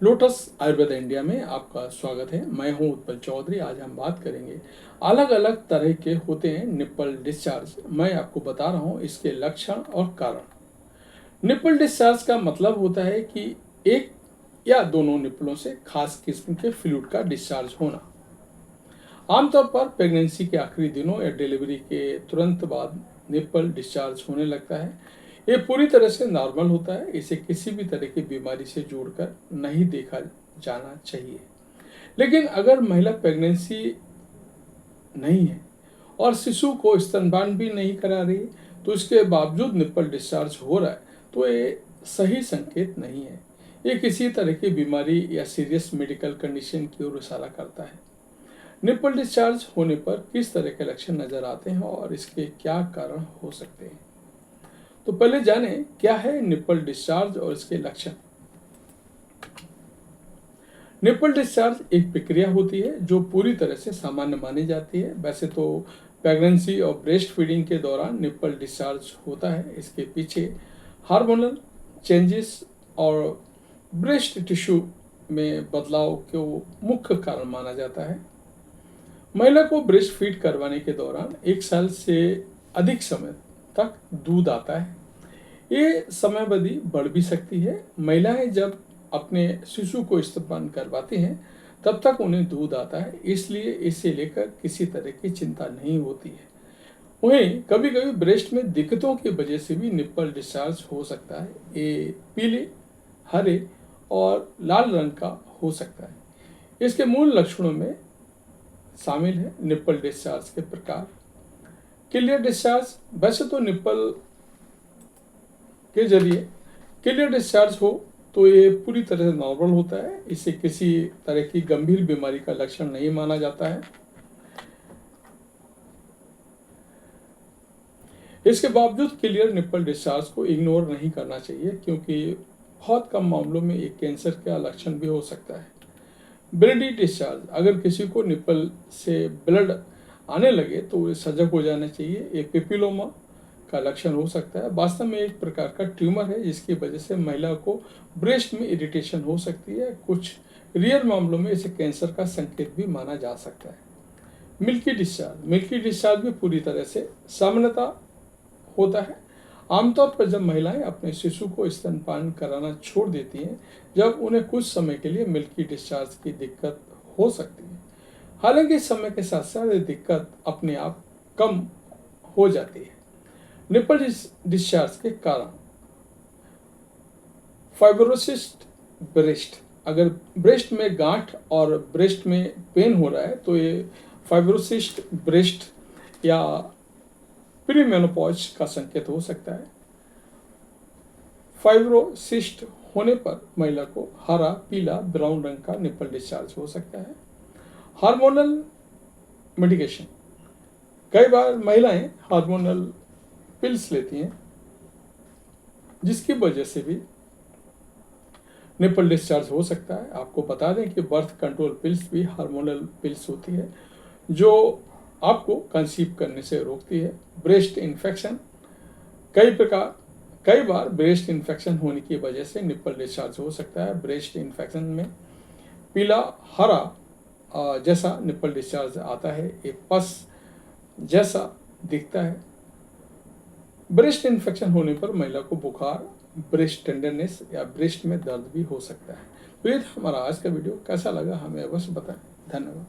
Lotus Ayurveda India में आपका स्वागत है। मैं हूं उत्पल चौधरी। आज हम बात करेंगे अलग अलग तरह के होते हैं निप्पल डिस्चार्ज। मैं आपको बता रहा हूं इसके लक्षण और कारण। निप्पल डिस्चार्ज का मतलब होता है कि एक या दोनों निप्पलों से खास किस्म के फ्लूइड का डिस्चार्ज होना। आमतौर पर प्रेगनेंसी के आखिरी दिनों या डिलीवरी के तुरंत बाद निप्पल डिस्चार्ज होने लगता है। ये पूरी तरह से नॉर्मल होता है। इसे किसी भी तरह की बीमारी से जोड़कर नहीं देखा जाना चाहिए। लेकिन अगर महिला प्रेगनेंसी नहीं है और शिशु को स्तनपान भी नहीं करा रही तो इसके बावजूद निप्पल डिस्चार्ज हो रहा है तो ये सही संकेत नहीं है। ये किसी तरह की बीमारी या सीरियस मेडिकल कंडीशन की ओर इशारा करता है। निप्पल डिस्चार्ज होने पर किस तरह के लक्षण नजर आते हैं और इसके क्या कारण हो सकते हैं, तो पहले जाने क्या है निप्पल डिस्चार्ज और इसके लक्षण। निप्पल डिस्चार्ज एक प्रक्रिया होती है जो पूरी तरह से सामान्य मानी जाती है। वैसे तो प्रेगनेंसी और ब्रेस्ट फीडिंग के दौरान निप्पल डिस्चार्ज होता है। इसके पीछे हार्मोनल चेंजेस और ब्रेस्ट टिश्यू में बदलाव को मुख्य कारण माना जाता है। महिला को ब्रेस्ट फीड करवाने के दौरान 1 साल से अधिक समय तक दूध आता है। ये समयावधि बढ़ भी सकती है। महिलाएं जब अपने शिशु को स्तनपान करवाती हैं तब तक उन्हें दूध आता है, इसलिए इसे लेकर किसी तरह की चिंता नहीं होती है। वहीं कभी कभी ब्रेस्ट में दिक्कतों की वजह से भी निप्पल डिस्चार्ज हो सकता है। ये पीले, हरे और लाल रंग का हो सकता है। इसके मूल लक्षणों में शामिल है निप्पल डिस्चार्ज के प्रकार। क्लियर डिस्चार्ज, वैसे तो निप्पल के जरिए क्लियर डिस्चार्ज हो तो ये पूरी तरह से नॉर्मल होता है। इसे किसी तरह की गंभीर बीमारी का लक्षण नहीं माना जाता है। इसके बावजूद क्लियर निप्पल डिस्चार्ज को इग्नोर नहीं करना चाहिए क्योंकि बहुत कम मामलों में एक कैंसर का लक्षण भी हो सकता है। ब्लडी डिस्चार्ज, अगर किसी को निप्पल से ब्लड आने लगे तो सजग हो जाना चाहिए। एक पेपिलोमा का लक्षण हो सकता है। वास्तव में एक प्रकार का ट्यूमर है जिसकी वजह से महिला को ब्रेस्ट में इरिटेशन हो सकती है। कुछ रियर मामलों में इसे कैंसर का संकेत भी माना जा सकता है। मिल्की डिस्चार्ज भी पूरी तरह से सामान्यता होता है। आमतौर पर जब महिलाएं अपने शिशु को स्तनपान कराना छोड़ देती हैं, जब उन्हें कुछ समय के लिए मिल्की डिस्चार्ज की दिक्कत हो सकती है। हालांकि समय के साथ साथ ये दिक्कत अपने आप कम हो जाती है। निप्पल डिस्चार्ज के कारण, फाइब्रोसिस्ट ब्रेस्ट, अगर ब्रेस्ट में गांठ और ब्रेस्ट में पेन हो रहा है तो ये फाइब्रोसिस्ट ब्रेस्ट या प्रीमेनोपॉज का संकेत हो सकता है। फाइब्रोसिस्ट होने पर महिला को हरा, पीला, ब्राउन रंग का निप्पल डिस्चार्ज हो सकता है। हार्मोनल मेडिकेशन, कई बार महिलाएं हार्मोनल पिल्स लेती हैं जिसकी वजह से भी निप्पल डिस्चार्ज हो सकता है। आपको बता दें कि बर्थ कंट्रोल पिल्स भी हार्मोनल पिल्स होती है जो आपको कंसीव करने से रोकती है। ब्रेस्ट इन्फेक्शन, कई बार ब्रेस्ट इन्फेक्शन होने की वजह से निप्पल डिस्चार्ज हो सकता है। ब्रेस्ट इन्फेक्शन में पीला, हरा जैसा निप्पल डिस्चार्ज आता है। ये पस जैसा दिखता है। ब्रेस्ट इन्फेक्शन होने पर महिला को बुखार, ब्रेस्ट टेंडरनेस या ब्रेस्ट में दर्द भी हो सकता है। तो ये था हमारा आज का वीडियो। कैसा लगा हमें अवश्य बताएं। धन्यवाद।